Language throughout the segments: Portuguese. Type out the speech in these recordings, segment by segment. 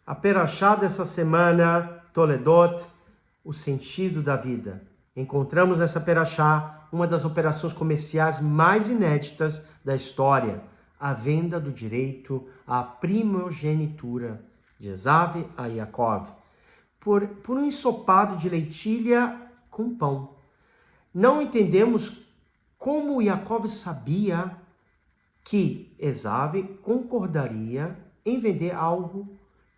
A perashá dessa semana, Toledot, o sentido da vida. Encontramos nessa perashá uma das operações comerciais mais inéditas da história, a venda do direito à primogenitura de Esav a Yaakov, por um ensopado de lentilha com pão. Não entendemos como Yaakov sabia que Esav concordaria em vender algo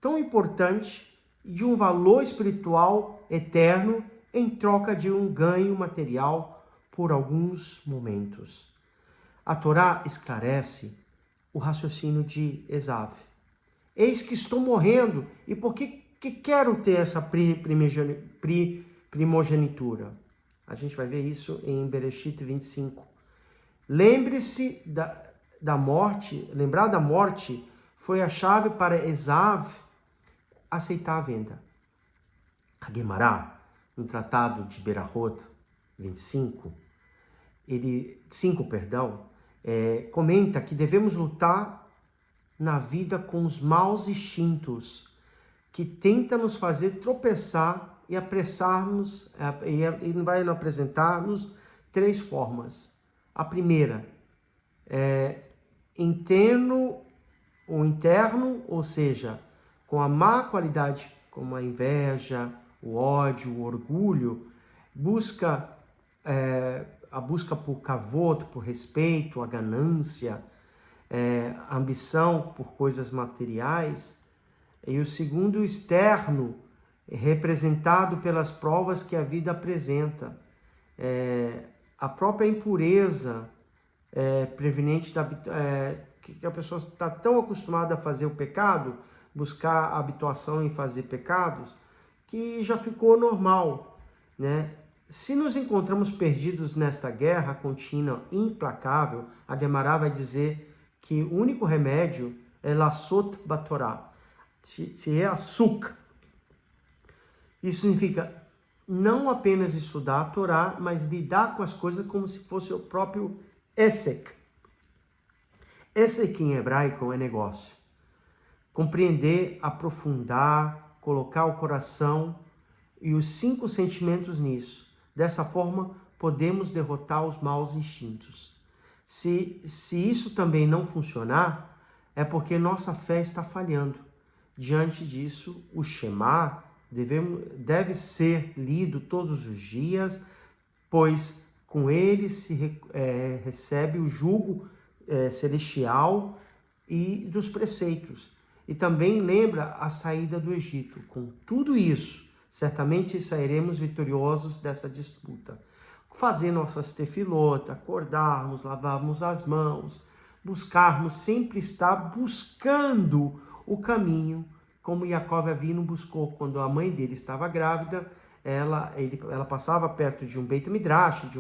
tão importante e de um valor espiritual eterno em troca de um ganho material por alguns momentos. A Torá esclarece o raciocínio de Esav. Eis que estou morrendo, e por que quero ter essa primogenitura? A gente vai ver isso em Bereshit 25. Lembre-se da morte, lembrar da morte foi a chave para Esav aceitar a venda. A Guemará, no Tratado de Berahot 5, comenta que devemos lutar na vida com os maus instintos que tentam nos fazer tropeçar e apressarmos, e vai apresentar-nos três formas. A primeira é interno, ou seja, com a má qualidade, como a inveja, o ódio, o orgulho, a busca por kavod, por respeito, a ganância, a ambição por coisas materiais. E o segundo, externo, representado pelas provas que a vida apresenta. A própria impureza preveniente que a pessoa está tão acostumada a fazer o pecado, buscar a habituação em fazer pecados, que já ficou normal, né? Se nos encontramos perdidos nesta guerra contínua implacável, a Guemará vai dizer que o único remédio é Lassot Batorá, se é açúcar. Isso significa não apenas estudar a Torá, mas lidar com as coisas como se fosse o próprio Esek. Esek em hebraico é negócio. Compreender, aprofundar, colocar o coração e os 5 sentimentos nisso. Dessa forma, podemos derrotar os maus instintos. Se isso também não funcionar, é porque nossa fé está falhando. Diante disso, o Shema deve ser lido todos os dias, pois com ele se recebe o jugo celestial e dos preceitos. E também lembra a saída do Egito. Com tudo isso, certamente sairemos vitoriosos dessa disputa. Fazer nossas tefilot, acordarmos, lavarmos as mãos, buscarmos, sempre estar buscando o caminho, como Yaakov Avinu buscou. Quando a mãe dele estava grávida, ela passava perto de um Beit Midrash, de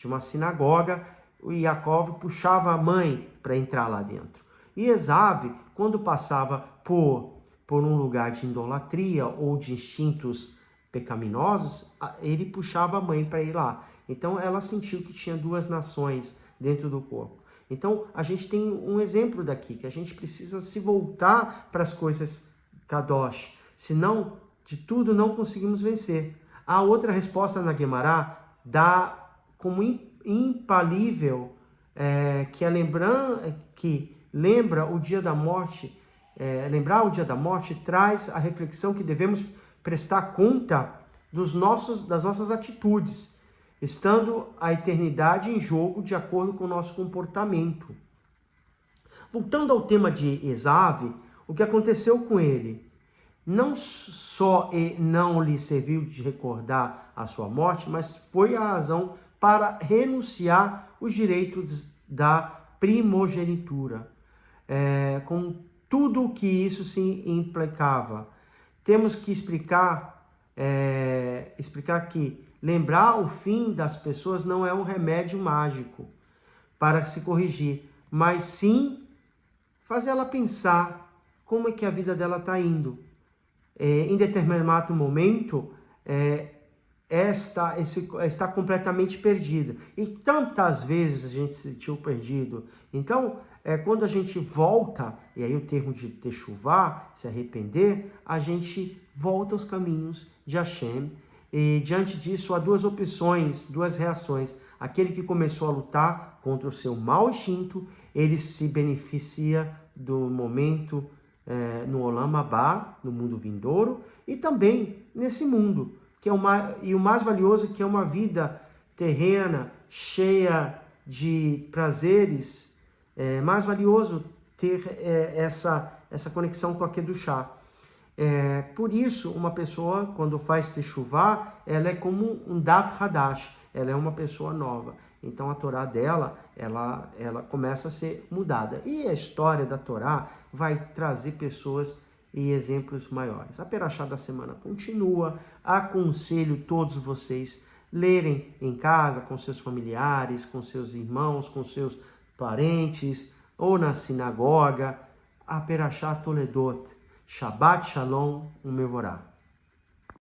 uma sinagoga, e Yaakov puxava a mãe para entrar lá dentro. E Esav, quando passava por um lugar de idolatria ou de instintos pecaminosos, ele puxava a mãe para ir lá. Então ela sentiu que tinha 2 nações dentro do corpo. Então a gente tem um exemplo daqui, que a gente precisa se voltar para as coisas kadosh, senão de tudo não conseguimos vencer. A outra resposta na Guemará dá como infalível que lembra o dia da morte, lembrar o dia da morte traz a reflexão que devemos prestar conta das nossas atitudes, estando a eternidade em jogo de acordo com o nosso comportamento. Voltando ao tema de Esav, o que aconteceu com ele? Não só não lhe serviu de recordar a sua morte, mas foi a razão para renunciar os direitos da primogenitura. Com tudo o que isso se implicava. Temos que explicar que lembrar o fim das pessoas não é um remédio mágico para se corrigir, mas sim fazer ela pensar como é que a vida dela está indo. Em determinado momento, está completamente perdida. E tantas vezes a gente se sentiu perdido. Então, quando a gente volta, e aí o termo de techuvá, se arrepender, a gente volta aos caminhos de Hashem. E diante disso, há duas opções, duas reações. Aquele que começou a lutar contra o seu mau instinto, ele se beneficia do momento no Olam Abá, no mundo vindouro, e também nesse mundo, que é o mais valioso, que é uma vida terrena, cheia de prazeres. É mais valioso ter essa conexão com a Kedushá. Por isso, uma pessoa, quando faz techuvá, ela é como um Dav Hadash, ela é uma pessoa nova. Então, a Torá dela, ela começa a ser mudada. E a história da Torá vai trazer pessoas e exemplos maiores. A Perashá da semana continua. Aconselho todos vocês lerem em casa, com seus familiares, com seus irmãos, com seus parentes, ou na sinagoga, a Perashá Toledot. Shabbat Shalom, um Mevorá.